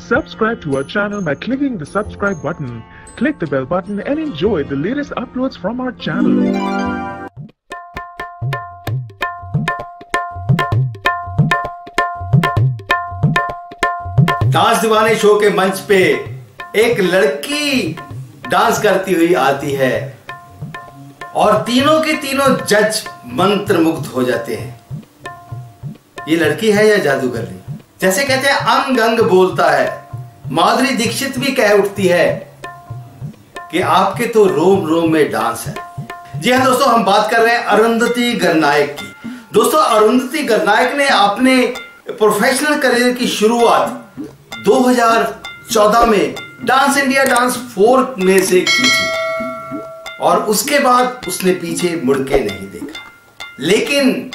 Subscribe to our channel by clicking the subscribe button. Click the bell button and enjoy the latest uploads from our channel. Dance दीवाने show के मंच पे एक लड़की dance करती हुई आती है और तीनों के तीनों जज मंत्रमुग्ध हो जाते हैं। ये लड़की है या जादूगर? जैसे कहते हैं अंग अंग बोलता है। माधुरी दीक्षित भी कह उठती है कि आपके तो रोम रोम में डांस है। जी हाँ दोस्तों, हम बात कर रहे हैं अरुंधति गरनायक की। दोस्तों, अरुंधति गरनायक ने अपने प्रोफेशनल करियर की शुरुआत 2014 में डांस इंडिया डांस 4 में से की थी और उसके बाद उसने पीछे मुड़ के नहीं देखा। लेकिन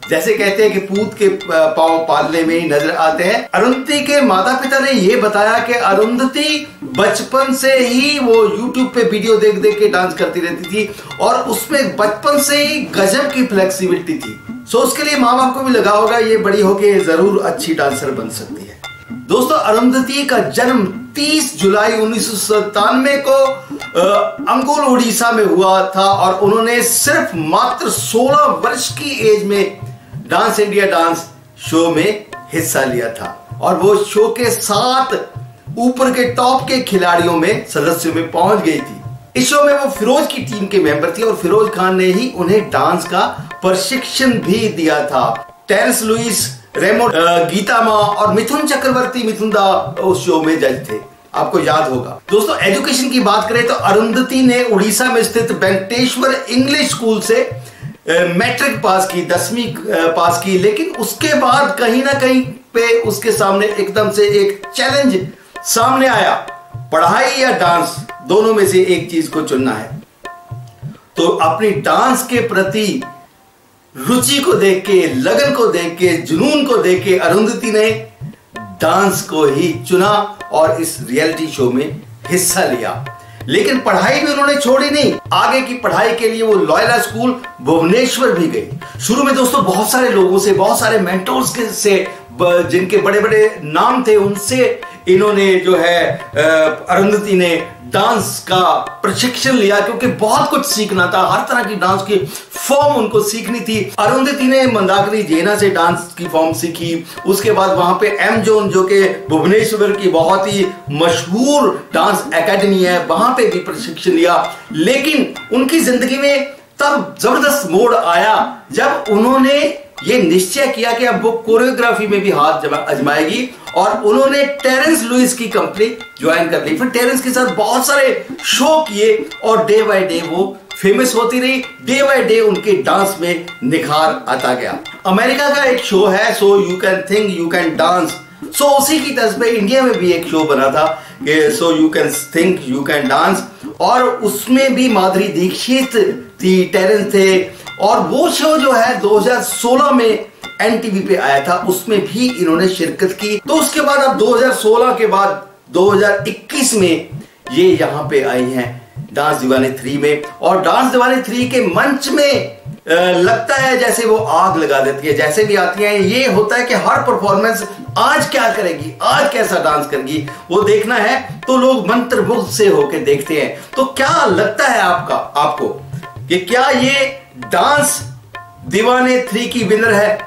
जैसे कहते हैं कि पूत के पांव पालने में ही नजर आते हैं। अरुंधति के माता पिता ने यह बताया कि अरुंधति बचपन से ही वो YouTube पे वीडियो देख देख के डांस करती रहती थी और उसमें बचपन से ही गजब की फ्लेक्सिबिलिटी थी। सो उसके लिए माँ बाप को भी लगा होगा ये बड़ी होके जरूर अच्छी डांसर बन सकती है। दोस्तों, अरुंधति का जन्म 30 जुलाई 1997 को अंगुल उड़ीसा में हुआ था और उन्होंने सिर्फ मात्र 16 वर्ष की एज में डांस इंडिया डांस शो में हिस्सा लिया था और वो शो के 7 ऊपर के टॉप के खिलाड़ियों में सदस्यों में पहुंच गई थी। इस शो में वो फिरोज की टीम के मेंबर थी और फिरोज खान ने ही उन्हें डांस का प्रशिक्षण भी दिया था। टेरेंस लुइस, रेमो, गीता माँ और मिथुन चक्रवर्ती मिथुनदा उस शो में जज थे, आपको याद होगा। दोस्तों, एजुकेशन की बात करें तो अरुंधति ने उड़ीसा में स्थित वेंकटेश्वर इंग्लिश स्कूल से मैट्रिक पास की, 10वीं पास की। लेकिन उसके बाद कहीं ना कहीं पे उसके सामने एकदम से एक चैलेंज सामने आया, पढ़ाई या डांस, दोनों में से एक चीज को चुनना है। तो अपनी डांस के प्रति रुचि को देख के, लगन को देख के, जुनून को देख के अरुंधति ने डांस को ही चुना और इस रियलिटी शो में हिस्सा लिया। लेकिन पढ़ाई भी उन्होंने छोड़ी नहीं। आगे की पढ़ाई के लिए वो लॉयला स्कूल भुवनेश्वर भी गई। शुरू में दोस्तों बहुत सारे लोगों से, बहुत सारे मेंटोर्स से, जिनके बड़े बड़े नाम थे, उनसे इन्होंने जो है अरुंधति ने डांस का प्रशिक्षण लिया क्योंकि बहुत कुछ सीखना था। हर तरह की डांस की फॉर्म उनको सीखनी थी। अरुंधति ने मंदाकिनी जेना से डांस की फॉर्म सीखी। उसके बाद वहां पे एम जोन, जो कि भुवनेश्वर की बहुत ही मशहूर डांस एकेडमी है, वहां पे भी प्रशिक्षण लिया। लेकिन उनकी जिंदगी में तब जबरदस्त मोड़ आया जब उन्होंने ये निश्चय किया कि अब वो कोरियोग्राफी में भी हाथ आजमाएगी और उन्होंने टेरेंस लुइस की कंपनी ज्वाइन कर ली। फिर टेरेंस के साथ बहुत सारे शो किए और डे बाय डे वो फेमस होती रही। डे बाय डे उनके डांस में निखार आता गया। अमेरिका का एक शो है, so you can think you can dance. So उसी की तर्ज पे इंडिया में भी एक शो बना था कि सो you can think you can dance और उसमें भी माधुरी दीक्षित थी, टेरेंस थे और वो शो जो है 2016 में एनटीवी पे आया था, उसमें भी इन्होंने शिरकत की। तो उसके बाद अब 2016 के बाद 2021 में ये यहाँ पे आई हैं डांस दीवाने 3 में और डांस दीवाने 3 के मंच में लगता है जैसे वो आग लगा देती है। जैसे भी आती हैं ये होता है कि हर परफॉर्मेंस आज क्या करेगी, आज कैसा डांस करेगी, वो देखना है। तो लोग मंत्रमुग्ध से होके देखते हैं। तो क्या लगता है आपको कि क्या ये डांस दीवाने 3 की विनर है?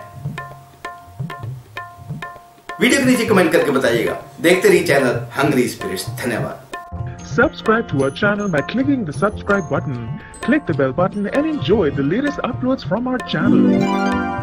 वीडियो के नीचे कमेंट करके बताइएगा। देखते रहिए चैनल हंग्री स्पिरिट्स। धन्यवाद। Subscribe to our channel by clicking the subscribe button. Click the bell button and enjoy the latest uploads from our channel.